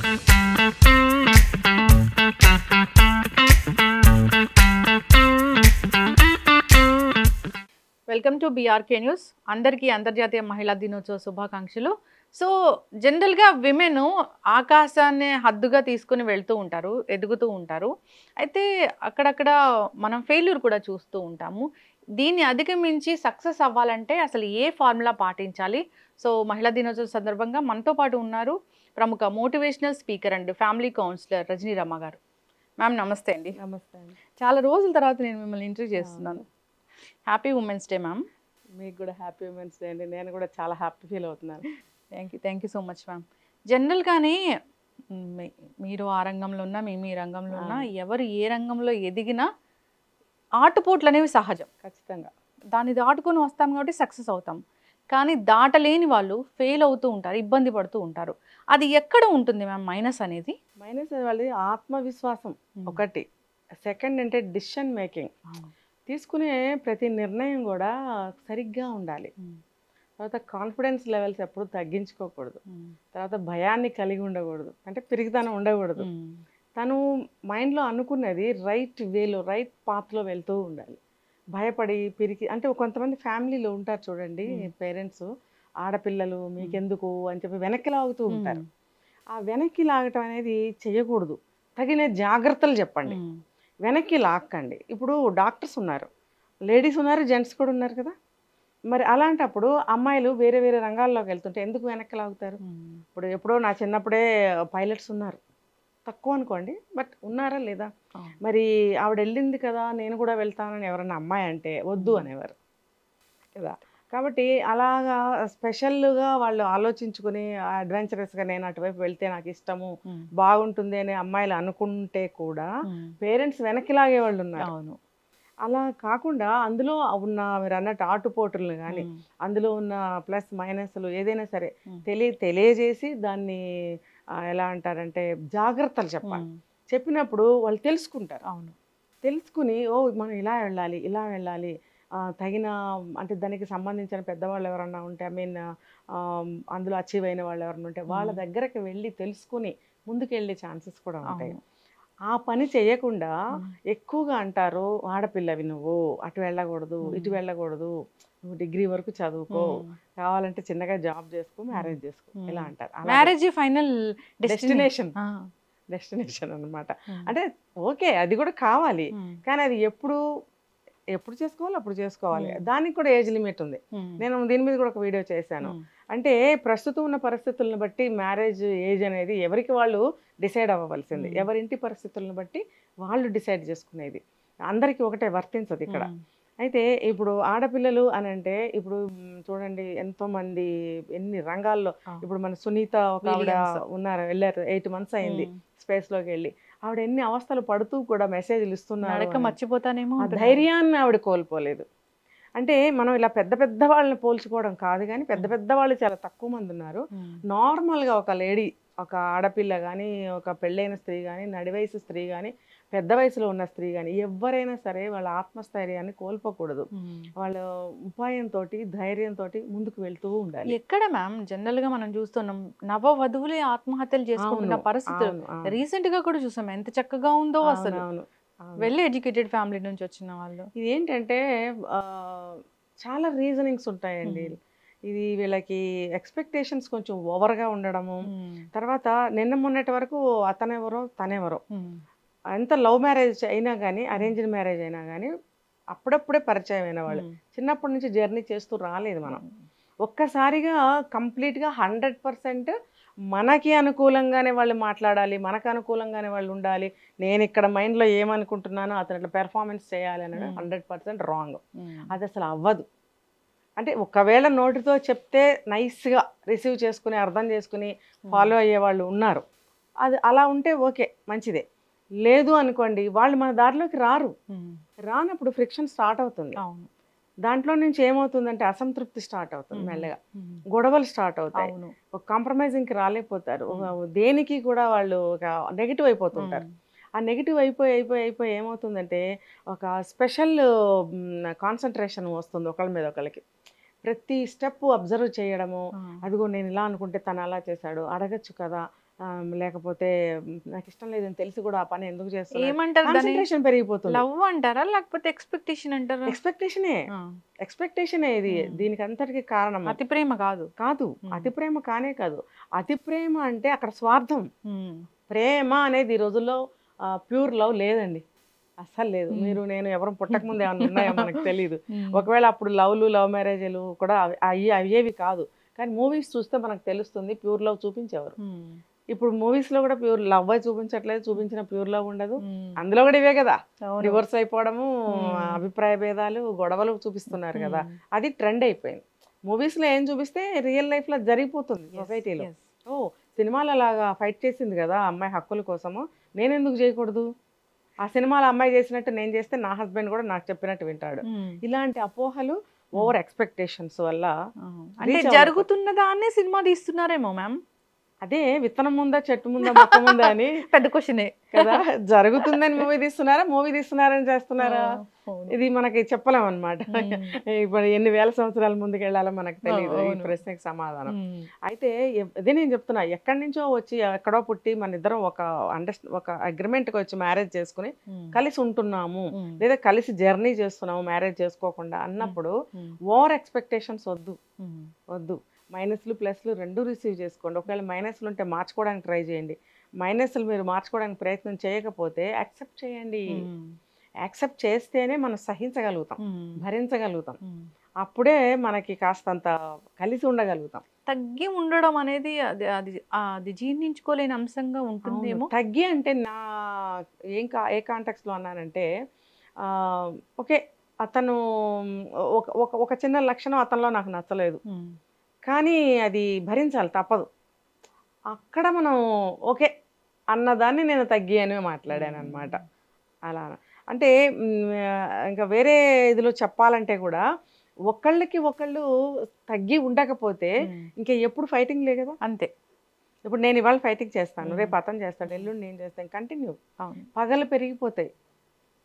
Welcome to BRK news. అందరికీ అంతర్జాతీయ మహిళా దినోత్సవ శుభాకాంక్షలు. సో జనరల్గా విమెన్ ఆకాశాన్ని హద్దుగా తీసుకుని వెళ్తూ ఉంటారు, ఎదుగుతూ ఉంటారు. అయితే అక్కడక్కడ మనం ఫెయిల్యూర్ కూడా చూస్తూ ఉంటాము. దీన్ని అధిగమించి సక్సెస్ అవ్వాలంటే అసలు ఏ ఫార్ములా పాటించాలి? సో మహిళా దినోత్సవం సందర్భంగా మనతో పాటు ఉన్నారు ప్రముఖ motivational speaker and family counsellor Rajani Rama గారు. మ్యామ్ నమస్తే అండి. నమస్తే అండి. చాలా రోజుల తర్వాత నేను మిమ్మల్ని ఇంటర్వ్యూ చేస్తున్నాను. Happy women's day ma'am. మీకు కూడా హ్యాపీ ఉమెన్స్ డే అండి. నేను కూడా చాలా హ్యాపీ ఫీల్ అవుతున్నాను. Thank you so much ma'am. జనరల్గానే మీరు ఆ రంగంలో ఉన్నా, మీ రంగంలో ఉన్నా, ఎవరు ఏ రంగంలో ఎదిగినా ఆటుపోట్లు అనేవి సహజం. ఖచ్చితంగా దాన్ని దాటుకొని వస్తాం కాబట్టి సక్సెస్ అవుతాం. కానీ దాటలేని వాళ్ళు ఫెయిల్ అవుతూ ఉంటారు, ఇబ్బంది పడుతూ ఉంటారు. అది ఎక్కడ ఉంటుంది మ్యామ్ మైనస్ అనేది? మైనస్ వాళ్ళది ఆత్మవిశ్వాసం ఒకటి. సెకండ్ అంటే డిసిషన్ మేకింగ్. తీసుకునే ప్రతి నిర్ణయం కూడా సరిగ్గా ఉండాలి. తర్వాత కాన్ఫిడెన్స్ లెవెల్స్ ఎప్పుడు తగ్గించుకోకూడదు. తర్వాత భయాన్ని కలిగి ఉండకూడదు, అంటే పిరిగితనం ఉండకూడదు. తను మైండ్లో అనుకున్నది రైట్ వేలో, రైట్ పాత్లో వెళ్తూ ఉండాలి. భయపడి పిరికి అంటే కొంతమంది ఫ్యామిలీలో ఉంటారు చూడండి, పేరెంట్స్ ఆడపిల్లలు మీకెందుకు అని చెప్పి వెనక్కి లాగుతూ ఉంటారు. ఆ వెనక్కి లాగటం అనేది చేయకూడదు. తగిన జాగ్రత్తలు చెప్పండి, వెనక్కి లాక్కండి. ఇప్పుడు డాక్టర్స్ ఉన్నారు, లేడీస్ ఉన్నారు, జెంట్స్ కూడా ఉన్నారు కదా. మరి అలాంటప్పుడు అమ్మాయిలు వేరే వేరే రంగాల్లోకి వెళ్తుంటే ఎందుకు వెనక్కి లాగుతారు? ఇప్పుడు ఎప్పుడో నా చిన్నప్పుడే పైలట్స్ ఉన్నారు, తక్కువ అనుకోండి, బట్ ఉన్నారా లేదా? మరి ఆవిడ వెళ్ళింది కదా నేను కూడా వెళ్తానని ఎవరన్నా అమ్మాయి అంటే వద్దు అనేవారు కదా. కాబట్టి అలాగా స్పెషల్గా వాళ్ళు ఆలోచించుకుని అడ్వెంచరస్గా నేను అటువైపు వెళ్తే నాకు ఇష్టము, బాగుంటుంది అని అమ్మాయిలు అనుకుంటే కూడా పేరెంట్స్ వెనక్కి లాగే వాళ్ళు ఉన్నారు. అవును. అలా కాకుండా అందులో ఉన్న మీరు అన్నట్టు ఆటుపోటులను కానీ అందులో ఉన్న ప్లస్ మైనస్లు ఏదైనా సరే తెలియజేసి దాన్ని ఎలా అంటారంటే జాగ్రత్తలు చెప్పాలి. చెప్పినప్పుడు వాళ్ళు తెలుసుకుంటారు. అవును, తెలుసుకుని ఓ మనం ఇలా వెళ్ళాలి, ఇలా వెళ్ళాలి, తగిన అంటే దానికి సంబంధించిన పెద్దవాళ్ళు ఎవరన్నా ఉంటే, ఐ మీన్ అందులో అచీవ్ అయిన వాళ్ళు ఎవరన్నా ఉంటే వాళ్ళ దగ్గరకు వెళ్ళి తెలుసుకుని ముందుకెళ్ళే ఛాన్సెస్ కూడా ఉంటాయి. ఆ పని చేయకుండా ఎక్కువగా అంటారు, ఆడపిల్లవి నువ్వు అటు వెళ్ళకూడదు, ఇటు వెళ్ళకూడదు, నువ్వు డిగ్రీ వరకు చదువుకో, కావాలంటే చిన్నగా జాబ్ చేసుకో, మ్యారేజ్ చేసుకో, ఇలా అంటారు. మ్యారేజ్ ఫైనల్ డెస్టినేషన్ అన్నమాట. అంటే ఓకే అది కూడా కావాలి, కానీ అది ఎప్పుడు చేసుకోవాలి అప్పుడు చేసుకోవాలి. దానికి కూడా ఏజ్ లిమిట్ ఉంది. నేను దీని మీద కూడా ఒక వీడియో చేశాను. అంటే ప్రస్తుతం ఉన్న పరిస్థితులను బట్టి మ్యారేజ్ ఏజ్ అనేది ఎవరికి వాళ్ళు డిసైడ్ అవ్వవలసింది. ఎవరింటి పరిస్థితులను బట్టి వాళ్ళు డిసైడ్ చేసుకునేది, అందరికీ ఒకటే వర్తించదు ఇక్కడ. అయితే ఇప్పుడు ఆడపిల్లలు అని అంటే ఇప్పుడు చూడండి ఎంతోమంది ఎన్ని రంగాల్లో, ఇప్పుడు మన సునీత ఒక ఆవిడ ఉన్నారు, వెళ్ళారు 8 months అయింది స్పేస్లోకి వెళ్ళి. ఆవిడ ఎన్ని అవస్థలు పడుతూ కూడా మెసేజ్లు ఇస్తున్నారు, మర్చిపోతానేమో ఆ ధైర్యాన్ని ఆవిడ కోల్పోలేదు. అంటే మనం ఇలా పెద్ద పెద్ద వాళ్ళని పోల్చుకోవడం కాదు, కానీ పెద్ద పెద్ద వాళ్ళు చాలా తక్కువ మంది ఉన్నారు. నార్మల్గా ఒక లేడీ, ఒక ఆడపిల్ల కానీ, ఒక పెళ్ళైన స్త్రీ కానీ, నడివయసు స్త్రీ కానీ, పెద్ద వయసులో ఉన్న స్త్రీ కానీ, ఎవరైనా సరే వాళ్ళ ఆత్మస్థైర్యాన్ని కోల్పోకూడదు. వాళ్ళ ఉపాయంతో, ధైర్యంతో ముందుకు వెళ్తూ ఉండాలి. ఎక్కడ మ్యామ్ జనరల్గా మనం చూస్తున్నాం నవ వధువులే ఆత్మహత్యలు చేసుకుంటున్న పరిస్థితులు రీసెంట్ గా కూడా చూసాం. ఎంత చక్కగా ఉందో అసలు, వెల్ ఎడ్యుకేటెడ్ ఫ్యామిలీ నుంచి వచ్చిన వాళ్ళు. ఇది ఏంటంటే చాలా రీజనింగ్స్ ఉంటాయండి. ఇది వీళ్ళకి ఎక్స్పెక్టేషన్స్ కొంచెం ఓవర్గా ఉండడము. తర్వాత నిన్న మొన్నటి వరకు అతనెవరో తనెవరో, ఎంత లవ్ మ్యారేజ్ అయినా కానీ అరేంజ్డ్ మ్యారేజ్ అయినా కానీ అప్పుడప్పుడే పరిచయం అయిన వాళ్ళు, చిన్నప్పటి నుంచి జర్నీ చేస్తూ రాలేదు మనం. ఒక్కసారిగా కంప్లీట్గా 100% మనకి అనుకూలంగానే వాళ్ళు మాట్లాడాలి, మనకు అనుకూలంగానే వాళ్ళు ఉండాలి, నేను ఇక్కడ మైండ్లో ఏమనుకుంటున్నానో అతను అట్లా పెర్ఫార్మెన్స్ చేయాలి అనేది 100% రాంగ్. అది అసలు అవ్వదు. అంటే ఒకవేళ నోటితో చెప్తే నైస్గా రిసీవ్ చేసుకుని అర్థం చేసుకుని ఫాలో అయ్యే వాళ్ళు ఉన్నారు. అది అలా ఉంటే ఓకే, మంచిదే. లేదు అనుకోండి, వాళ్ళు మన దారిలోకి రానప్పుడు ఫ్రిక్షన్ స్టార్ట్ అవుతుంది. దాంట్లో నుంచి ఏమవుతుందంటే అసంతృప్తి స్టార్ట్ అవుతుంది, మెల్లగా గొడవలు స్టార్ట్ అవుతాయి, ఒక కాంప్రమైజింగ్కి రాలేకపోతారు, దేనికి కూడా వాళ్ళు ఒక నెగిటివ్ అయిపోతుంటారు. ఆ నెగిటివ్ అయిపోయి ఏమవుతుందంటే ఒక స్పెషల్ కాన్సన్ట్రేషన్ వస్తుంది ఒకళ్ళ మీద ఒకళ్ళకి. ప్రతి స్టెప్ అబ్జర్వ్ చేయడము, అదిగో నేను ఇలా అనుకుంటే తను అలా చేశాడు, అడగచ్చు కదా, లేకపోతే నాకు ఇష్టం లేదని తెలిసి కూడా ఆ పని ఎందుకు చేస్తున్నా, ఏమంటారు దాన్ని? కాన్సన్ట్రేషన్ పెరిగిపోతుంది. లవ్ అంటారా లేకపోతే ఎక్స్పెక్టేషన్ అంటారా? ఎక్స్పెక్టేషనే, ఎక్స్పెక్టేషనే ఇది ఉమ్. దీనికి అంతటికి కారణం. అతి ప్రేమ కాదు. కాదు, అతి ప్రేమ కానే కాదు. అతి ప్రేమ అంటే అక్కడ స్వార్థం. ఉమ్. ప్రేమ అనేది ఈ రోజుల్లో ప్యూర్ లవ్ లేదండి, అస్సలు లేదు. మీరు నేను ఎవరు పుట్టక ముందు ఏమైనా ఉన్నాయో మనకు తెలియదు. ఒకవేళ అప్పుడు లవ్ మ్యారేజ్లు కూడా అయ్యేవి కాదు. కానీ మూవీస్ చూస్తే మనకు తెలుస్తుంది ప్యూర్ లవ్ చూపించేవారు. ఇప్పుడు మూవీస్ లో కూడా ప్యూర్ లవ్ చూపించట్లేదు, చూపించిన ప్యూర్ లవ్ ఉండదు. అందులో కూడా ఇవే కదా, రివర్స్ అయిపోవడము, అభిప్రాయ భేదాలు, గొడవలు చూపిస్తున్నారు కదా. అది ట్రెండ్ అయిపోయింది. మూవీస్ లో ఏం చూపిస్తే రియల్ లైఫ్ లో జరిగిపోతుంది సొసైటీలో. ఓ సినిమాలో అలాగా ఫైట్ చేసింది కదా అమ్మాయి హక్కుల కోసము, నేను ఎందుకు చేయకూడదు? ఆ సినిమాలో అమ్మాయి చేసినట్టు నేను చేస్తే నా హస్బెండ్ కూడా నాకు చెప్పినట్టు వింటాడు. ఇలాంటి అపోహలు, ఓవర్ ఎక్స్పెక్టేషన్స్ వల్ల అంటే జరుగుతున్న దాన్నే సినిమా తీస్తున్నారేమో మ్యామ్. అదే విత్తనం ముందా చెట్టు ముందా మొక్క ముందా అని పెద్ద క్వశ్చనే కదా. జరుగుతుందని మూవీ తీస్తున్నారని చేస్తున్నారా, ఇది మనకి చెప్పలేం అనమాట. ఇప్పుడు ఎన్ని వేల సంవత్సరాల ముందుకు వెళ్ళాలో మనకు తెలియదు ఈ ప్రశ్నకి సమాధానం. అయితే అదే నేను చెప్తున్నా, ఎక్కడి నుంచో వచ్చి ఎక్కడో పుట్టి మన ఇద్దరం ఒక అగ్రిమెంట్కి వచ్చి మ్యారేజ్ చేసుకుని కలిసి ఉంటున్నాము, లేదా కలిసి జర్నీ చేస్తున్నాము మ్యారేజ్ చేసుకోకుండా అన్నప్పుడు ఓవర్ ఎక్స్పెక్టేషన్స్ వద్దు. మైనస్లు ప్లస్లు రెండు రిసీవ్ చేసుకోండి. ఒకవేళ మైనస్లు ఉంటే మార్చుకోవడానికి ట్రై చేయండి. మైనస్లు మీరు మార్చుకోవడానికి ప్రయత్నం చేయకపోతే యాక్సెప్ట్ చేయండి. యాక్సెప్ట్ చేస్తేనే మనం సహించగలుగుతాం, భరించగలుగుతాం. అప్పుడే మనకి కాస్తంత కలిసి ఉండగలుగుతాం. తగ్గి ఉండడం అనేది అది జీర్ణించుకోలేని అంశంగా ఉంటుందేమో. తగ్గి అంటే నా ఏ కాంటాక్ట్స్లో అన్నానంటే, ఓకే అతను ఒక చిన్న లక్షణం అతనిలో నాకు నచ్చలేదు, కానీ అది భరించాలి, తప్పదు. అక్కడ మనం ఓకే అన్నదాన్ని నేను తగ్గి అని మాట్లాడాను అనమాట. అలా అంటే ఇంకా వేరే ఇదిలో చెప్పాలంటే కూడా ఒకళ్ళకి ఒకళ్ళు తగ్గి ఉండకపోతే ఇంకా ఎప్పుడు ఫైటింగ్ లే కదా. అంతే. ఇప్పుడు నేను ఇవాళ ఫైటింగ్ చేస్తాను, రేపు అతను చేస్తాను, ఎల్లుండి నేను చేస్తాను, కంటిన్యూ. పగలు పెరిగిపోతాయి,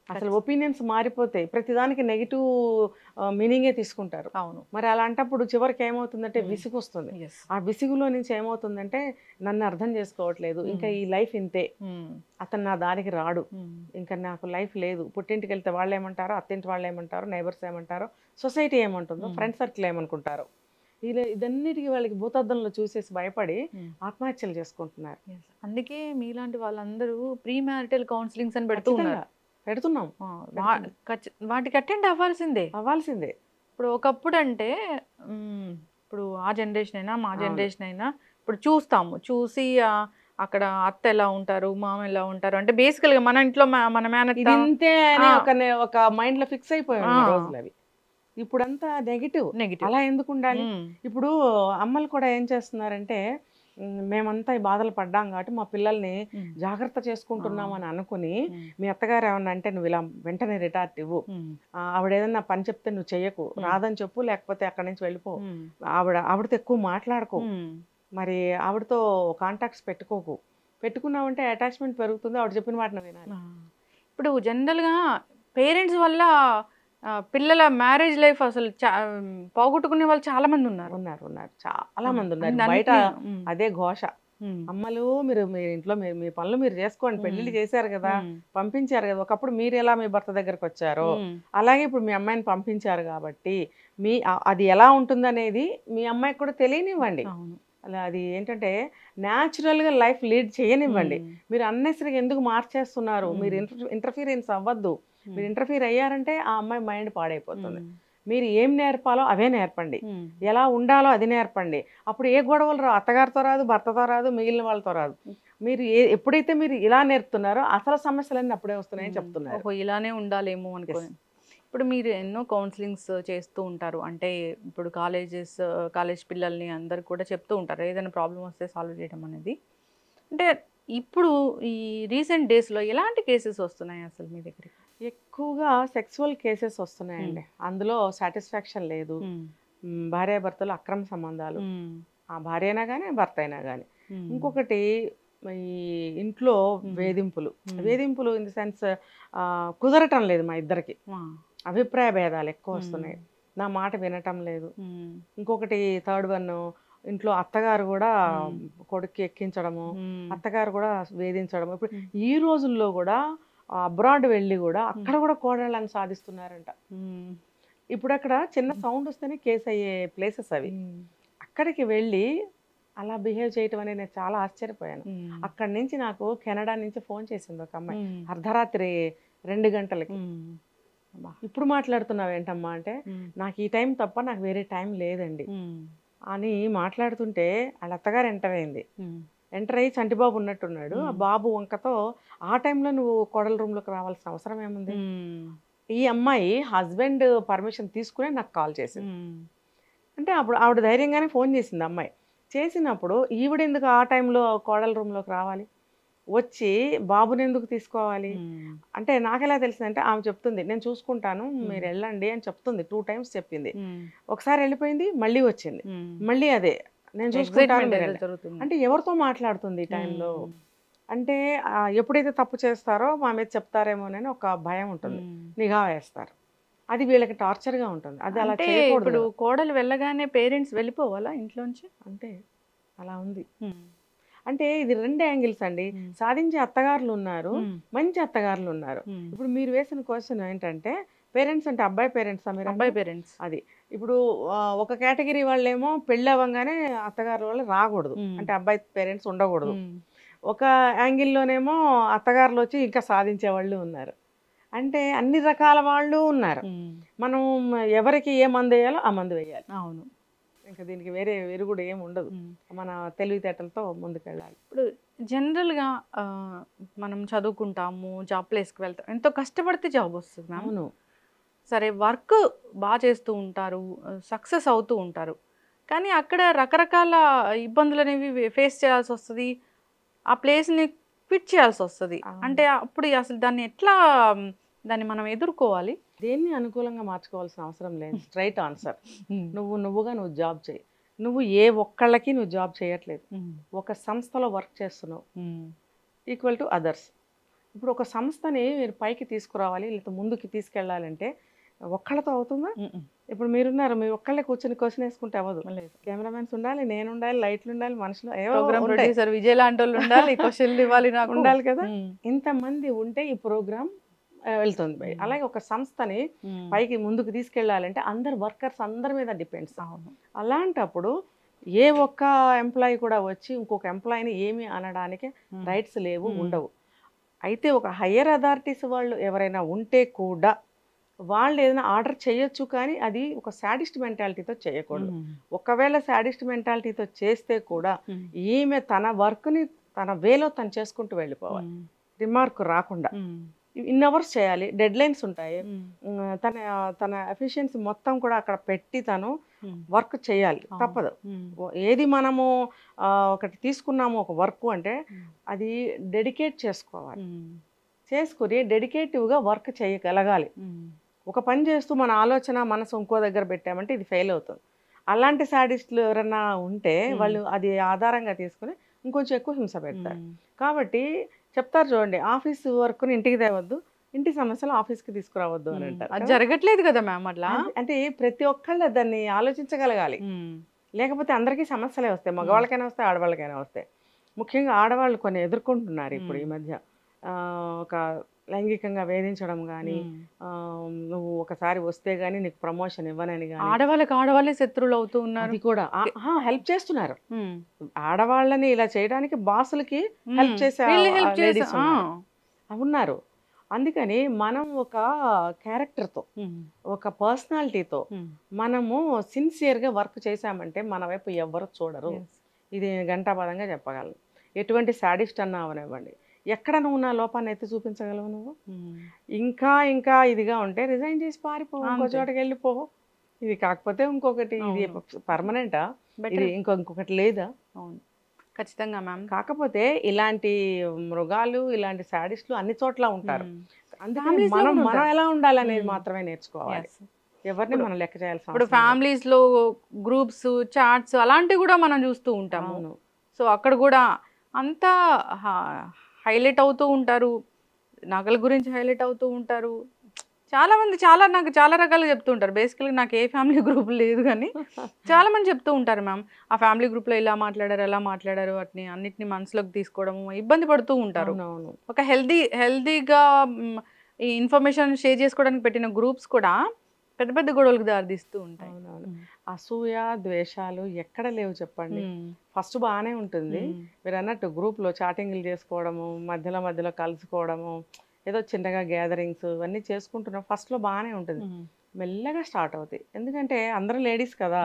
అసలు ఒపీనియన్స్ మారిపోతాయి, ప్రతిదానికి నెగిటివ్ మీనింగే తీసుకుంటారు. అవును. మరి అలాంటప్పుడు చివరికి ఏమవుతుందంటే విసుగు వస్తుంది. ఆ విసుగులో నుంచి ఏమవుతుందంటే నన్ను అర్థం చేసుకోవట్లేదు, ఇంకా ఈ లైఫ్ ఇంతే, అతను నా దానికి రాడు, ఇంకా నాకు లైఫ్ లేదు. పుట్టింటికి వెళ్తే వాళ్ళు ఏమంటారో, అత్తింటి వాళ్ళు ఏమంటారో, నైబర్స్ ఏమంటారో, సొసైటీ ఏమంటుందో, ఫ్రెండ్ సర్కిల్ ఏమనుకుంటారో, ఇదన్నిటికీ వాళ్ళకి భూతద్దంలో చూసేసి భయపడి ఆత్మహత్యలు చేసుకుంటున్నారు. అందుకే మీలాంటి వాళ్ళందరూ ప్రీ మ్యారిటల్ కౌన్సిలింగ్స్ అని పెడుతున్నాం. వాటికి అటెండ్ అవ్వాల్సిందే. ఇప్పుడు ఒకప్పుడు అంటే ఇప్పుడు ఆ జనరేషన్ అయినా మా జనరేషన్ అయినా ఇప్పుడు చూసి అక్కడ అత్త ఎలా ఉంటారు, మామ ఎలా ఉంటారు, అంటే బేసికల్ గా మన ఇంట్లో మన మేనత్త ఇంతే ఒక మైండ్ లో ఫిక్స్ అయిపోయాయి రోజులు అవి. ఇప్పుడంతా నెగిటివ్. అలా ఎందుకు ఉండాలి? ఇప్పుడు అమ్మలు కూడా ఏం చేస్తున్నారంటే, మేమంతా ఈ బాధలు పడ్డాం కాబట్టి మా పిల్లల్ని జాగ్రత్త చేసుకుంటున్నాం అని అనుకుని, మీ అత్తగారు ఏమన్నా అంటే నువ్వు ఇలా వెంటనే రిటార్ట్ ఇవ్వు, ఆవిడ ఏదన్నా పని చెప్తే నువ్వు చెయ్యకు, రాదని చెప్పు, లేకపోతే అక్కడి నుంచి వెళ్ళిపో, ఆవిడతో ఎక్కువ మాట్లాడుకో, మరి ఆవిడతో కాంటాక్ట్స్ పెట్టుకున్నావంటే అటాచ్మెంట్ పెరుగుతుంది, ఆవిడ చెప్పిన వాటిని వినాలి. ఇప్పుడు జనరల్గా పేరెంట్స్ వల్ల పిల్లల మ్యారేజ్ లైఫ్ అసలు పోగొట్టుకునే వాళ్ళు చాలా మంది ఉన్నారు. చాలా మంది ఉన్నారు బయట. అదే ఘోష. అమ్మలు మీరు మీ ఇంట్లో మీ పనులు మీరు చేసుకోండి, పెళ్లిళ్ళు చేశారు కదా, పంపించారు కదా, ఒకప్పుడు మీరు ఎలా మీ భర్త దగ్గరకు వచ్చారో అలాగే ఇప్పుడు మీ అమ్మాయిని పంపించారు కాబట్టి అది ఎలా ఉంటుందనేది మీ అమ్మాయికి కూడా తెలియనివ్వండి. అలా అది ఏంటంటే న్యాచురల్గా లైఫ్ లీడ్ చేయనివ్వండి. మీరు అన్నెసరిగా ఎందుకు మార్చేస్తున్నారు? మీరు ఇంటర్ఫీరెన్స్ అవ్వద్దు. మీరు ఇంటర్ఫీర్ అయ్యారంటే ఆ అమ్మాయి మైండ్ పాడైపోతుంది. మీరు ఏం నేర్పాలో అవే నేర్పండి, ఎలా ఉండాలో అది నేర్పండి. అప్పుడు ఏ గొడవలు రావు, అత్తగారితో రాదు, భర్తతో రాదు, మిగిలిన వాళ్ళతో రాదు. మీరు ఎప్పుడైతే మీరు ఇలా నేర్పుతున్నారో అసలు సమస్యలన్నీ అప్పుడే వస్తున్నాయని చెప్తున్నారు. ఇలానే ఉండాలేమో అనుకోని. ఇప్పుడు మీరు ఎన్నో కౌన్సిలింగ్స్ చేస్తూ ఉంటారు, అంటే ఇప్పుడు కాలేజ్ పిల్లల్ని అందరు కూడా చెప్తూ ఉంటారు ఏదైనా ప్రాబ్లం వస్తే సాల్వ్ చేయడం అనేది. అంటే ఇప్పుడు ఈ రీసెంట్ డేస్లో ఎలాంటి కేసెస్ వస్తున్నాయి అసలు మీ దగ్గరికి? ఎక్కువగా సెక్సువల్ కేసెస్ వస్తున్నాయండి. అందులో సాటిస్ఫాక్షన్ లేదు, భార్యాభర్తలు అక్రమ సంబంధాలు, ఆ భార్య అయినా కానీ భర్త అయినా కానీ. ఇంకొకటి ఈ ఇంట్లో వేధింపులు ఇన్ ది సెన్స్ కుదరటం లేదు మా ఇద్దరికి, అభిప్రాయ భేదాలు ఎక్కువ వస్తున్నాయి, నా మాట వినటం లేదు. ఇంకొకటి థర్డ్ వన్, ఇంట్లో అత్తగారు కూడా కొడుక్కి ఎక్కించడము, అత్తగారు కూడా వేధించడము. ఇప్పుడు ఈ రోజుల్లో కూడా అబ్రాడ్ వెళ్ళి కూడా అక్కడ కూడా కోడళ్ళని సాధిస్తున్నారంట. ఇప్పుడు అక్కడ చిన్న సౌండ్ వస్తేనే కేసు అయ్యే ప్లేసెస్ అవి. అక్కడికి వెళ్ళి అలా బిహేవ్ చేయటం అనేది నేను చాలా ఆశ్చర్యపోయాను. అక్కడి నుంచి నాకు కెనడా నుంచి ఫోన్ చేసింది ఒక అమ్మాయి అర్ధరాత్రి 2 గంటలకి. ఇప్పుడు మాట్లాడుతున్నావు ఏంటమ్మా అంటే, నాకు ఈ టైం తప్ప నాకు వేరే టైం లేదండి అని మాట్లాడుతుంటే వాళ్ళ అత్తగారు ఎంటర్ అయింది. ఎంటర్ అయ్యి చంటిబాబు ఉన్నట్టున్నాడు. ఆ బాబు వంకతో ఆ టైంలో నువ్వు కోడల రూమ్లోకి రావాల్సిన అవసరం ఏముంది? ఈ అమ్మాయి హస్బెండ్ పర్మిషన్ తీసుకునే నాకు కాల్ చేసింది. అంటే అప్పుడు ఆవిడ ధైర్యంగానే ఫోన్ చేసింది అమ్మాయి. చేసినప్పుడు ఈవిడెందుకు ఆ టైంలో కోడల రూమ్లోకి రావాలి, వచ్చి బాబుని ఎందుకు తీసుకోవాలి అంటే నాకెలా తెలిసిందంటే ఆమె చెప్తుంది, నేను చూసుకుంటాను మీరు వెళ్ళండి అని చెప్తుంది. 2 times చెప్పింది. ఒకసారి వెళ్ళిపోయింది, మళ్ళీ వచ్చింది, మళ్ళీ అదే నేను చూసుకుంటాను అంటే ఎవరితో మాట్లాడుతుంది ఈ టైంలో? అంటే ఎప్పుడైతే తప్పు చేస్తారో మా మీద చెప్తారేమోనని ఒక భయం ఉంటుంది, నిఘా వేస్తారు. అది వీళ్ళకి టార్చర్గా ఉంటుంది. అది అలా చేయకూడదు. ఇప్పుడు కోడలు వెళ్ళగానే పేరెంట్స్ వెళ్ళిపోవాలా ఇంట్లోంచి? అంటే అలా ఉంది. అంటే ఇది 2 యాంగిల్స్ అండి. సాధించే అత్తగారులు ఉన్నారు, మంచి అత్తగారులు ఉన్నారు. ఇప్పుడు మీరు వేసిన క్వశ్చన్ ఏంటంటే పేరెంట్స్ అంటే అబ్బాయి పేరెంట్స్, అబ్బాయి పేరెంట్స్ అది ఇప్పుడు ఒక కేటగిరీ వాళ్ళేమో పెళ్ళి అవ్వగానే అత్తగారు వాళ్ళు రాకూడదు, అంటే అబ్బాయి పేరెంట్స్ ఉండకూడదు. ఒక యాంగిల్లోనేమో అత్తగారులు వచ్చి ఇంకా సాధించే వాళ్ళు ఉన్నారు. అంటే అన్ని రకాల వాళ్ళు ఉన్నారు. మనం ఎవరికి ఏ మందు వేయాలో ఆ మందు వేయాలి. అవును, ఇంకా దీనికి వేరే కూడా ఏమి ఉండదు. మన తెలివితేటలతో ముందుకెళ్ళాలి. ఇప్పుడు జనరల్గా మనం చదువుకుంటాము, జాబ్ ప్లేస్కి వెళ్తాం, ఎంతో కష్టపడితే జాబ్ వస్తుంది. అవును, సరే వర్క్ బాగా చేస్తూ ఉంటారు, సక్సెస్ అవుతూ ఉంటారు, కానీ అక్కడ రకరకాల ఇబ్బందులు అనేవి ఫేస్ చేయాల్సి వస్తుంది, ఆ ప్లేస్ని క్విట్ చేయాల్సి వస్తుంది. అంటే అప్పుడు అసలు దాన్ని మనం ఎదుర్కోవాలి. దేన్ని అనుకూలంగా మార్చుకోవాల్సిన అవసరం లేదు. స్ట్రైట్ ఆన్సర్, నువ్వుగా జాబ్ చేయి. నువ్వు ఏ ఒక్కళ్ళకి నువ్వు జాబ్ చేయట్లేదు, ఒక సంస్థలో వర్క్ చేస్తున్నావు, ఈక్వల్ టు అదర్స్. ఇప్పుడు ఒక సంస్థని మీరు పైకి తీసుకురావాలి లేదా ముందుకు తీసుకెళ్ళాలంటే ఒక్కళ్ళతో అవుతుందా? ఇప్పుడు మీరున్నారు, మీ ఒక్కళ్ళే కూర్చొని క్వశ్చన్ వేసుకుంటే అవ్వదు. కెమెరామెన్స్ ఉండాలి, నేను ఉండాలి, లైట్లు ఉండాలి, మనుషులు విజయ్ లాంటి వాళ్ళు ఉండాలి, క్వశ్చన్లు ఇవ్వాలి, నాకు ఉండాలి కదా. ఇంతమంది ఉంటే ఈ ప్రోగ్రామ్ వెళ్తుంది. అలాగే ఒక సంస్థని పైకి ముందుకు తీసుకెళ్ళాలంటే అందరు వర్కర్స్ అందరి మీద డిపెండ్స్. అలాంటప్పుడు ఏ ఒక్క ఎంప్లాయీ కూడా వచ్చి ఇంకొక ఎంప్లాయీని ఏమి అనడానికి రైట్స్ లేవు, ఉండవు. అయితే ఒక హయ్యర్ అథారిటీస్ వాళ్ళు ఎవరైనా ఉంటే కూడా వాళ్ళు ఏదైనా ఆర్డర్ చేయొచ్చు, కానీ అది ఒక సాడిస్ట్ మెంటాలిటీతో చేయకూడదు. ఒకవేళ సాడిస్ట్ మెంటాలిటీతో చేస్తే కూడా ఈమె తన వర్క్ని తన వేలో తను చేసుకుంటూ వెళ్ళిపోవాలి, రిమార్క్ రాకుండా. ఇన్ అవర్స్ చేయాలి, డెడ్ లైన్స్ ఉంటాయి, తన ఎఫిషియన్సీ మొత్తం కూడా అక్కడ పెట్టి తను వర్క్ చేయాలి, తప్పదు. ఏది మనము ఒకటి తీసుకున్నాము ఒక వర్క్ అంటే అది డెడికేట్ చేసుకోవాలి, చేసుకుని డెడికేటివ్గా వర్క్ చేయగలగాలి. ఒక పని చేస్తూ మన ఆలోచన మనసు ఇంకో దగ్గర పెట్టామంటే ఇది ఫెయిల్ అవుతుంది. అలాంటి సాడిస్టులు ఎవరన్నా ఉంటే వాళ్ళు అది ఆధారంగా తీసుకుని ఇంకొంచెం ఎక్కువ హింస పెడతారు. కాబట్టి చెప్తారు చూడండి, ఆఫీస్ వర్క్ని ఇంటికి తేవద్దు, ఇంటి సమస్యలు ఆఫీస్కి తీసుకురావద్దు అని అంటారు. అది జరగట్లేదు కదా మ్యామ్. అట్లా అంటే ప్రతి ఒక్కళ్ళు దాన్ని ఆలోచించగలగాలి, లేకపోతే అందరికీ సమస్యలే వస్తాయి. మగవాళ్ళకైనా వస్తాయి, ఆడవాళ్ళకైనా వస్తాయి. ముఖ్యంగా ఆడవాళ్ళు కొన్ని ఎదుర్కొంటున్నారు ఇప్పుడు ఈ మధ్య. ఒక లైంగికంగా వేధించడం కానీ, నువ్వు ఒకసారి వస్తే గానీ నీకు ప్రమోషన్ ఇవ్వనని కానీ, ఆడవాళ్ళే శత్రువులు అవుతూ ఉన్నారు. అది కూడా హెల్ప్ చేస్తున్నారు. ఆడవాళ్ళని ఇలా చేయడానికి బాసులకి హెల్ప్ చేసే లేడీస్ ఉన్నారు. అందుకని మనం ఒక క్యారెక్టర్తో, ఒక పర్సనాలిటీతో మనము సిన్సియర్గా వర్క్ చేసామంటే మన వైపు ఎవ్వరు చూడరు. ఇది గంటాపదంగా చెప్పగలను. ఎటువంటి సాడిస్ట్ అన్నా అవనివ్వండి, ఎక్కడ నువ్వు నా లోపాన్ని ఎత్తి చూపించగలవు? నువ్వు ఇంకా ఇదిగా ఉంటే రిజైన్ చేసి పారిపో, ఇంకో చోటకి వెళ్ళిపో. ఇది కాకపోతే ఇంకొకటి, ఇది పర్మనెంటా, ఇది ఇంకొకటి లేదా? అవును, ఖచ్చితంగా మ్యామ్. కాకపోతే ఇలాంటి మృగాలు, ఇలాంటి సాడిస్టులు అన్ని చోట్ల ఉంటారు. అందుకని మనం ఎలా ఉండాలనేది మాత్రమే నేర్చుకోవాలి. ఎవరిని మనం లెక్క చేయాల్సి. ఇప్పుడు ఫ్యామిలీస్ లో గ్రూప్స్, చాట్స్ అలాంటివి కూడా మనం చూస్తూ ఉంటాము. సో అక్కడ కూడా అంతా హైలైట్ అవుతూ ఉంటారు, నగల గురించి హైలైట్ అవుతూ ఉంటారు, చాలా మంది నాకు చాలా రకాలుగా చెప్తూ ఉంటారు. బేసికల్‌గా నాకు ఏ ఫ్యామిలీ గ్రూప్ లేదు గానీ, చాలా మంది చెప్తూ ఉంటారు మ్యామ్. ఆ ఫ్యామిలీ గ్రూప్‌లో ఇలా మాట్లాడారు, అలా మాట్లాడారు అన్నిటిని మనసులోకి తీసుకోవడము, ఇబ్బంది పడుతూ ఉంటారు. అవునవును. ఒక హెల్తీగా ఈ ఇన్ఫర్మేషన్ షేర్ చేసుకోవడానికి పెట్టిన గ్రూప్స్ కూడా పెద్ద పెద్ద గొడవలకు దారితీస్తూ ఉంటాయి. అవునవును. అసూయ, ద్వేషాలు ఎక్కడ లేవు చెప్పండి. ఫస్ట్ బాగానే ఉంటుంది. మీరు అన్నట్టు గ్రూప్‌లో చాటింగ్‌లు చేసుకోవడము, మధ్యలో మధ్యలో కలుసుకోవడము, ఏదో చిన్నగా గ్యాదరింగ్స్ ఇవన్నీ చేసుకుంటున్నాం. ఫస్ట్‌లో బాగానే ఉంటుంది. మెల్లగా స్టార్ట్ అవుతాయి. ఎందుకంటే అందరూ లేడీస్ కదా!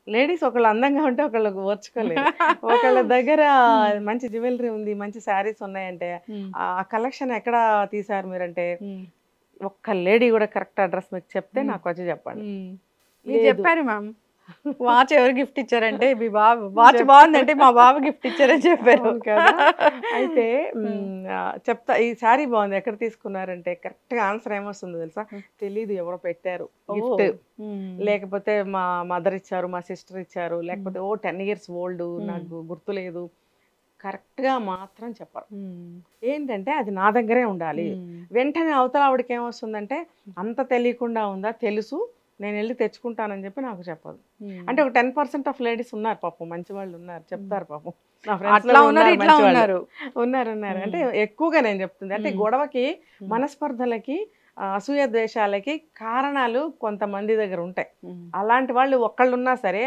లేడీస్ ఒకళ్ళు అందంగా ఉంటే ఒకళ్ళు ఓర్చుకోలేరు. ఒకళ్ళ దగ్గర మంచి జ్యువెలరీ ఉంది, మంచి శారీస్ ఉన్నాయంటే ఆ కలెక్షన్ ఎక్కడ తీశారు మీరంటే ఒక్క లేడీ కూడా కరెక్ట్ అడ్రస్ మీకు చెప్తే నాకు వచ్చి చెప్పండి. మీరు చెప్పారు మ్యామ్. వాచ్ ఎవరు గిఫ్ట్ ఇచ్చారంటే మీ బాబు. వాచ్ బాగుందంటే మా బాబు గిఫ్ట్ ఇచ్చారని చెప్పారు కదా. అయితే చెప్తా ఈ శారీ బాగుంది ఎక్కడ తీసుకున్నారంటే కరెక్ట్ గా ఆన్సర్ ఏమొస్తుందో తెలుసా, తెలీదు ఎవరో పెట్టారు గిఫ్ట్, లేకపోతే మా మదర్ ఇచ్చారు, మా సిస్టర్ ఇచ్చారు, లేకపోతే 10 years ఓల్డ్ నాకు గుర్తులేదు, కరెక్ట్ గా మాత్రం చెప్పరు. ఏంటంటే అది నా దగ్గరే ఉండాలి. వెంటనే అవతల ఆవిడకి ఏమొస్తుందంటే అంత తెలియకుండా ఉందా, తెలుసు నేను వెళ్ళి తెచ్చుకుంటానని చెప్పి నాకు చెప్పదు. అంటే ఒక 10% ఆఫ్ లేడీస్ ఉన్నారు పాపం, మంచి వాళ్ళు ఉన్నారు, చెప్తారు పాపం. నా ఫ్రెండ్స్ ఉన్నారు. అంటే ఎక్కువగా నేను చెప్తుంది అంటే గొడవకి, మనస్పర్ధలకి, అసూయ ద్వేషాలకి కారణాలు కొంతమంది దగ్గర ఉంటాయి. అలాంటి వాళ్ళు ఒక్కళ్ళు ఉన్నా సరే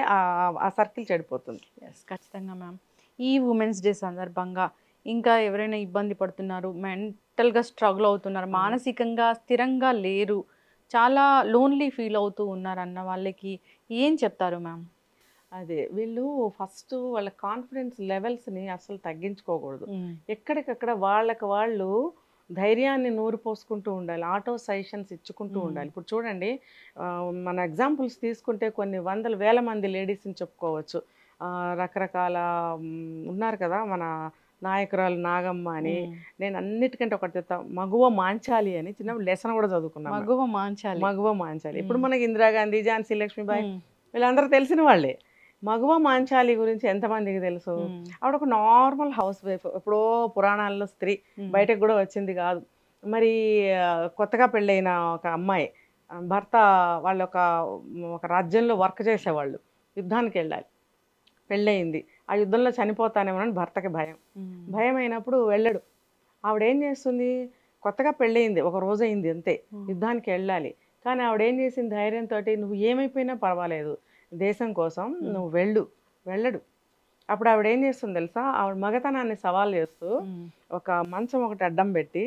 ఆ సర్కిల్ చెడిపోతుంది. ఖచ్చితంగా మ్యామ్. ఈ ఉమెన్స్ డే సందర్భంగా ఇంకా ఎవరైనా ఇబ్బంది పడుతున్నారు, మెంటల్గా స్ట్రగుల్ అవుతున్నారు, మానసికంగా స్థిరంగా లేరు, చాలా లోన్లీ ఫీల్ అవుతూ ఉన్నారు అన్న వాళ్ళకి ఏం చెప్తారు మ్యామ్? అదే వీళ్ళు ఫస్ట్ వాళ్ళ కాన్ఫిడెన్స్ లెవెల్స్ని అసలు తగ్గించుకోకూడదు. ఎక్కడికక్కడ వాళ్ళకి వాళ్ళు ధైర్యాన్ని నూరు పోసుకుంటూ ఉండాలి, ఆటో సజెషన్స్ ఇచ్చుకుంటూ ఉండాలి. ఇప్పుడు చూడండి, మన ఎగ్జాంపుల్స్ తీసుకుంటే కొన్ని వందల వేల మంది లేడీస్ని చెప్పుకోవచ్చు. రకరకాల ఉన్నారు కదా, మన నాయకురాలు నాగమ్మ అని. నేను అన్నిటికంటే ఒకటి చెప్తా, మగువ మాంచాలి అని చిన్న లెసన్ కూడా చదువుకున్నాను. మగువ మాంచాలి. ఇప్పుడు మనకి ఇందిరాగాంధీ, ఝాన్సీ లక్ష్మీబాయి వీళ్ళందరూ తెలిసిన వాళ్ళే. మగువ మాంచాలి గురించి ఎంతమందికి తెలుసు? ఆవిడ ఒక నార్మల్ హౌస్ వైఫ్, ఎప్పుడో పురాణాల్లో స్త్రీ, బయటకు కూడా వచ్చింది కాదు. మరి కొత్తగా పెళ్ళైన ఒక అమ్మాయి, భర్త వాళ్ళు ఒక రాజ్యంలో వర్క్ చేసేవాళ్ళు, యుద్ధానికి వెళ్ళాలి, పెళ్ళయింది, ఆ యుద్ధంలో చనిపోతానేమోనని భర్తకి భయం అయినప్పుడు వెళ్ళడు. ఆవిడ ఏం చేస్తుంది, కొత్తగా పెళ్ళయింది, ఒక రోజు అయింది అంతే, యుద్ధానికి వెళ్ళాలి. కానీ ఆవిడ ఏం చేసింది, ధైర్యంతో నువ్వు ఏమైపోయినా పర్వాలేదు దేశం కోసం నువ్వు వెళ్ళడు. అప్పుడు ఆవిడ ఏం చేస్తుంది తెలుసా, ఆవిడ మగతనాన్ని సవాల్ చేస్తూ ఒక మంచం ఒకటి అడ్డం పెట్టి,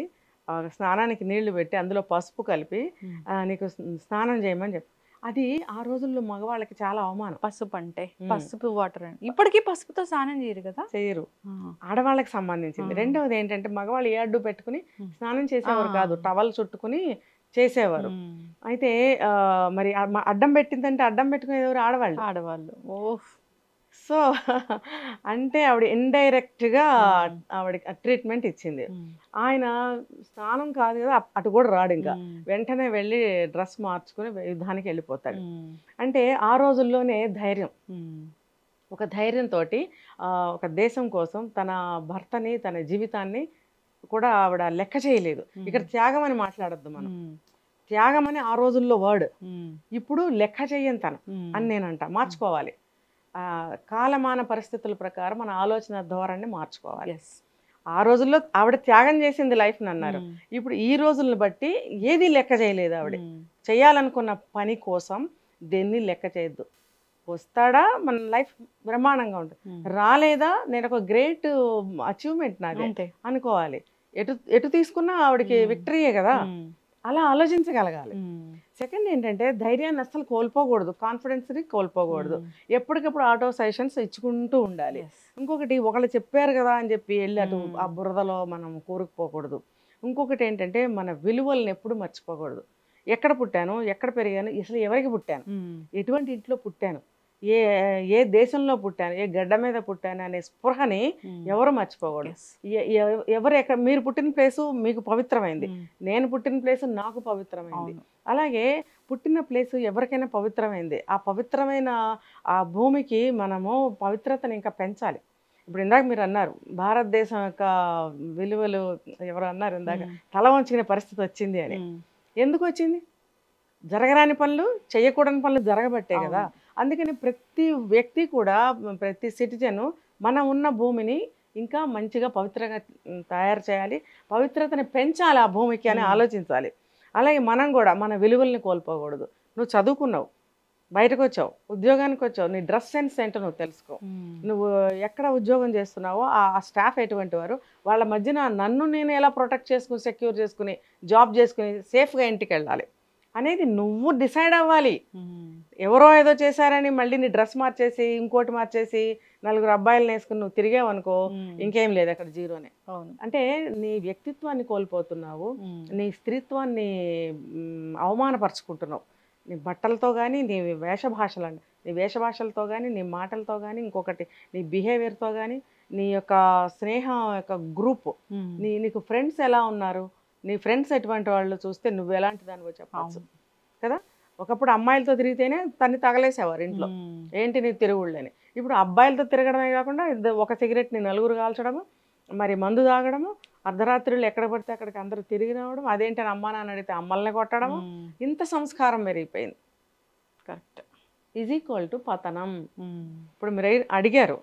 స్నానానికి నీళ్లు పెట్టి అందులో పసుపు కలిపి నీకు స్నానం చేయమని చెప్పి. అది ఆ రోజుల్లో మగవాళ్ళకి చాలా అవమానం. పసుపు అంటే పసుపు వాటర్ అని. ఇప్పటికీ పసుపుతో స్నానం చేయరు కదా, చేయరు, ఆడవాళ్ళకి సంబంధించింది. రెండవది ఏంటంటే మగవాళ్ళు ఏ అడ్డు పెట్టుకుని స్నానం చేసేవారు కాదు, టవల్ చుట్టుకుని చేసేవారు. అయితే మరి అడ్డం పెట్టిందంటే అడ్డం పెట్టుకునేది ఎవరు, ఆడవాళ్ళు. సో అంటే ఆవిడ ఇండైరెక్ట్గా ఆవిడకి ట్రీట్మెంట్ ఇచ్చింది. ఆయన స్నానం కాదు కదా, అటు కూడా రాడు, ఇంకా వెంటనే వెళ్ళి డ్రెస్ మార్చుకుని యుద్ధానికి వెళ్ళిపోతాడు. అంటే ఆ రోజుల్లోనే ధైర్యం, ఒక ధైర్యంతో ఒక దేశం కోసం తన భర్తని, తన జీవితాన్ని కూడా ఆవిడ లెక్క చేయలేదు. ఇక్కడ త్యాగం అని మాట్లాడద్దు మనం, త్యాగం అని ఆ రోజుల్లో వర్డ్, ఇప్పుడు లెక్క చెయ్యని తను అని నేనంట. మార్చుకోవాలి, కాలమాన పరిస్థితుల ప్రకారం మన ఆలోచన ధోరణిని మార్చుకోవాలి. ఆ రోజుల్లో ఆవిడ త్యాగం చేసింది లైఫ్ని అన్నారు, ఇప్పుడు ఈ రోజులను బట్టి ఏది లెక్క చేయలేదు. ఆవిడ చేయాలనుకున్న పని కోసం దేన్ని లెక్క చేయొద్దు. వస్తాడా మన లైఫ్ బ్రహ్మాండంగా ఉంటుంది, రాలేదా నేను ఒక గ్రేట్ అచీవ్మెంట్ నాది అనుకోవాలి. ఎటు తీసుకున్నా ఆవిడకి విక్టరీయే కదా, అలా ఆలోచించగలగాలి. సెకండ్ ఏంటంటే ధైర్యాన్ని అస్సలు కోల్పోకూడదు, కాన్ఫిడెన్స్ని కోల్పోకూడదు, ఎప్పటికప్పుడు ఆటో సజెషన్స్ ఇచ్చుకుంటూ ఉండాలి. ఇంకొకటి, ఒకళ్ళు చెప్పారు కదా అని చెప్పి వెళ్ళి అటు ఆ బురదలో మనం కూరుకుపోకూడదు. ఇంకొకటి ఏంటంటే మన విలువలను ఎప్పుడు మర్చిపోకూడదు. ఎక్కడ పుట్టాను, ఎక్కడ పెరిగాను, అసలు ఎవరికి పుట్టాను, ఎటువంటి ఇంట్లో పుట్టాను, ఏ దేశంలో పుట్టాను, ఏ గడ్డ మీద పుట్టాను అనే స్పృహని ఎవరు మర్చిపోకూడదు. ఎక్కడ మీరు పుట్టిన ప్లేసు మీకు పవిత్రమైంది, నేను పుట్టిన ప్లేసు నాకు పవిత్రమైంది. అలాగే పుట్టిన ప్లేసు ఎవరికైనా పవిత్రమైంది. ఆ పవిత్రమైన ఆ భూమికి మనము పవిత్రతను ఇంకా పెంచాలి. ఇప్పుడు ఇందాక మీరు అన్నారు భారతదేశం యొక్క విలువలు, ఎవరు అన్నారు ఇందాక, తల వంచుకునే పరిస్థితి వచ్చింది అని. ఎందుకు వచ్చింది? జరగరాని పనులు, చేయకూడని పనులు జరగబట్టే కదా. అవును. అందుకని ప్రతి వ్యక్తి కూడా, ప్రతి సిటిజను మనం ఉన్న భూమిని ఇంకా మంచిగా పవిత్రంగా తయారు చేయాలి, పవిత్రతని పెంచాలి ఆ భూమికి అని ఆలోచించాలి. అలాగే మనం కూడా మన విలువల్ని కోల్పోకూడదు. నువ్వు చదువుకున్నావు, బయటకు వచ్చావు, ఉద్యోగానికి వచ్చావు, నీ డ్రెస్ సెన్స్ ఏంటో నువ్వు తెలుసుకో. నువ్వు ఎక్కడ ఉద్యోగం చేస్తున్నావో ఆ స్టాఫ్ ఎటువంటి వారు, వాళ్ళ మధ్యన నన్ను నేను ఎలా ప్రొటెక్ట్ చేసుకుని, సెక్యూర్ చేసుకుని, జాబ్ చేసుకుని సేఫ్గా ఇంటికి వెళ్ళాలి అనేది నువ్వు డిసైడ్ అవ్వాలి. ఎవరో ఏదో చేశారని మళ్ళీ నీ డ్రెస్ మార్చేసి, ఇంకోటి మార్చేసి, నలుగురు అబ్బాయిలను వేసుకుని నువ్వు తిరిగావనుకో, ఇంకేం లేదు, అక్కడ జీరోనే. అవును. అంటే నీ వ్యక్తిత్వాన్ని కోల్పోతున్నావు, నీ స్త్రీత్వాన్ని అవమానపరుచుకుంటున్నావు. నీ బట్టలతో కానీ, నీ వేషభాషలండి, నీ వేషభాషలతో కానీ, నీ మాటలతో కానీ, ఇంకొకటి నీ బిహేవియర్తో కానీ, నీ యొక్క స్నేహం యొక్క గ్రూప్, నీకు ఫ్రెండ్స్ ఎలా ఉన్నారు, నీ ఫ్రెండ్స్ ఎటువంటి వాళ్ళు చూస్తే నువ్వు ఎలాంటి దానివో చెప్పచ్చు కదా. ఒకప్పుడు అమ్మాయిలతో తిరిగితేనే తన్ని తగలేసేవారు ఇంట్లో, ఏంటి నీ తిరుగుళ్ళని. ఇప్పుడు అబ్బాయిలతో తిరగడమే కాకుండా ఒక సిగరెట్ని నలుగురు కాల్చడము, మరి మందు తాగడము, అర్ధరాత్రులు ఎక్కడ పడితే అక్కడికి అందరూ తిరిగి రావడం, అదేంటని అమ్మా నాన్న అడిగితే అమ్మల్ని కొట్టడము, ఇంత సంస్కారం పెరిగిపోయింది. కరెక్ట్. ఈజ్ ఈక్వల్ టు పతనం. ఇప్పుడు మీరు అడిగారు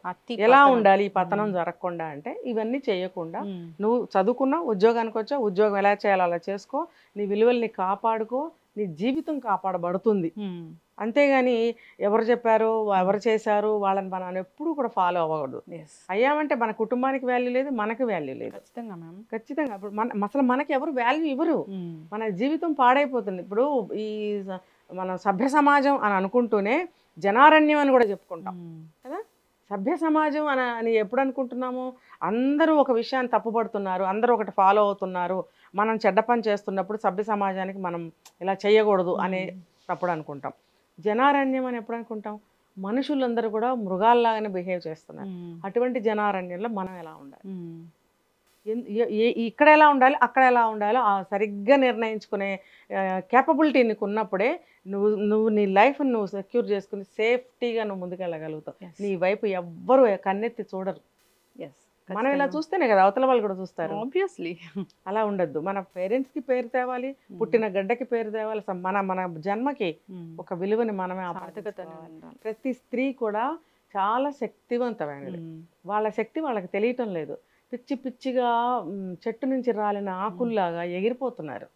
ఎలా ఉండాలి ఈ పతనం జరగకుండా అంటే, ఇవన్నీ చేయకుండా నువ్వు చదువుకున్నా, ఉద్యోగానికి వచ్చా, ఉద్యోగం ఎలా చేయాలో అలా చేసుకో, నీ విలువల్ని కాపాడుకో, నీ జీవితం కాపాడబడుతుంది. అంతేగాని ఎవరు చెప్పారు, ఎవరు చేశారు, వాళ్ళని మనం ఎప్పుడు కూడా ఫాలో అవ్వకూడదు. అయ్యామంటే మన కుటుంబానికి వాల్యూ లేదు, మనకి వాల్యూ లేదు. ఖచ్చితంగా మ్యామ్, ఖచ్చితంగా. ఇప్పుడు అసలు మనకి ఎవరు వాల్యూ ఇవ్వరు, మన జీవితం పాడైపోతుంది. ఇప్పుడు ఈ మనం సభ్య సమాజం అని అనుకుంటూనే జనారణ్యం అని కూడా చెప్పుకుంటాం కదా. సభ్య సమాజం అని ఎప్పుడు అనుకుంటున్నాము, అందరూ ఒక విషయాన్ని తప్పుపడుతున్నారు, అందరూ ఒకటి ఫాలో అవుతున్నారు, మనం చెడ్డ పని చేస్తున్నప్పుడు సభ్య సమాజానికి మనం ఇలా చేయకూడదు అనే తప్పుడు అనుకుంటాం. జనారణ్యం అని ఎప్పుడు అనుకుంటాం, మనుషులందరూ కూడా మృగాల్లాగానే బిహేవ్ చేస్తున్నారు. అటువంటి జనారణ్యంలో మనం ఎలా ఉండాలి, ఇక్కడ ఎలా ఉండాలి, అక్కడ ఎలా ఉండాలో సరిగ్గా నిర్ణయించుకునే కేపబిలిటీ నీకు ఉన్నప్పుడే నువ్వు నీ లైఫ్ని నువ్వు సెక్యూర్ చేసుకుని సేఫ్టీగా నువ్వు ముందుకెళ్ళగలుగుతావు. నీ వైపు ఎవ్వరు కన్నెత్తి చూడరు. మనం ఇలా చూస్తేనే కదా అవతల వాళ్ళు కూడా చూస్తారు. ఆబ్వియస్లీ అలా ఉండద్దు. మన పేరెంట్స్కి పేరు తేవాలి, పుట్టిన గడ్డకి పేరు తేవాలి, మన జన్మకి ఒక విలువని మనమే ఆపాదించుకోవాలి. ప్రతి స్త్రీ కూడా చాలా శక్తివంతమైనది. వాళ్ళ శక్తి వాళ్ళకి తెలియటం లేదు. పిచ్చి పిచ్చిగా చెట్టు నుంచి రాలిన ఆకుల్లాగా ఎగిరిపోతున్నారు.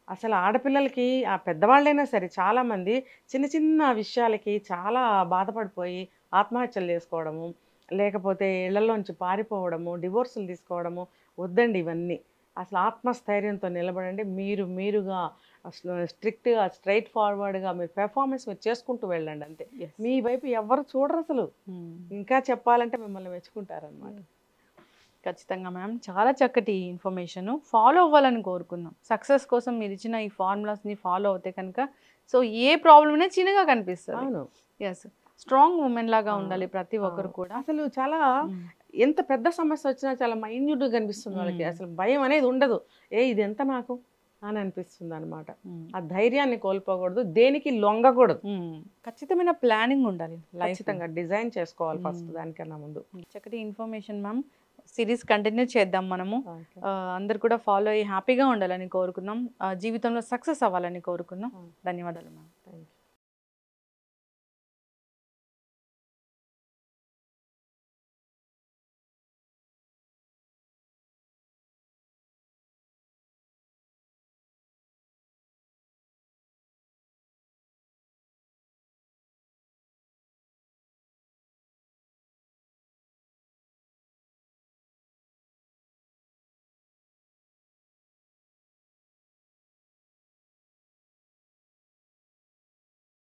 అసలు ఆడపిల్లలకి, ఆ పెద్దవాళ్ళైనా సరే చాలామంది చిన్న చిన్న విషయాలకి చాలా బాధపడిపోయి ఆత్మహత్యలు చేసుకోవడము, లేకపోతే ఇళ్లలోంచి పారిపోవడము, డివోర్సులు తీసుకోవడము వద్దండి. ఇవన్నీ అసలు ఆత్మస్థైర్యంతో నిలబడండి. మీరుగా స్ట్రిక్ట్గా స్ట్రైట్ ఫార్వర్డ్గా మీ పెర్ఫార్మెన్స్ మీరు చేసుకుంటూ వెళ్ళండి అంతే. మీ వైపు ఎవరు చూడరు అసలు. ఇంకా చెప్పాలంటే మిమ్మల్ని మెచ్చుకుంటారనమాట. ఖచ్చితంగా మ్యామ్, చాలా చక్కటి ఇన్ఫర్మేషన్. ఫాలో అవ్వాలని కోరుకుందాం. సక్సెస్ కోసం మీరు ఇచ్చిన ఈ ఫార్ములాస్ని ఫాలో అవుతే కనుక సో ఏ ప్రాబ్లమ్నే చిన్నగా కనిపిస్తుంది. అవును. ఎస్, స్ట్రాంగ్ ఉమెన్ లాగా ఉండాలి ప్రతి ఒక్కరు కూడా. అసలు చాలా ఎంత పెద్ద సమస్య వచ్చినా చాలా మైన్యూట్గా కనిపిస్తుంది వాళ్ళకి. అసలు భయం అనేది ఉండదు. ఇది ఎంత నాకు అని అనిపిస్తుంది అనమాట. ఆ ధైర్యాన్ని కోల్పోకూడదు, దేనికి లొంగకూడదు. ఖచ్చితమైన ప్లానింగ్ ఉండాలి, ఖచ్చితంగా డిజైన్ చేసుకోవాలి ఫస్ట్ దానికన్నా ముందు. చక్కటి ఇన్ఫర్మేషన్ మ్యామ్. సిరీస్ కంటిన్యూ చేద్దాం మనము. అందరు కూడా ఫాలో అయ్యి హ్యాపీగా ఉండాలని కోరుకుందాం, జీవితంలో సక్సెస్ అవ్వాలని కోరుకుందాం. ధన్యవాదాలు మ్యామ్.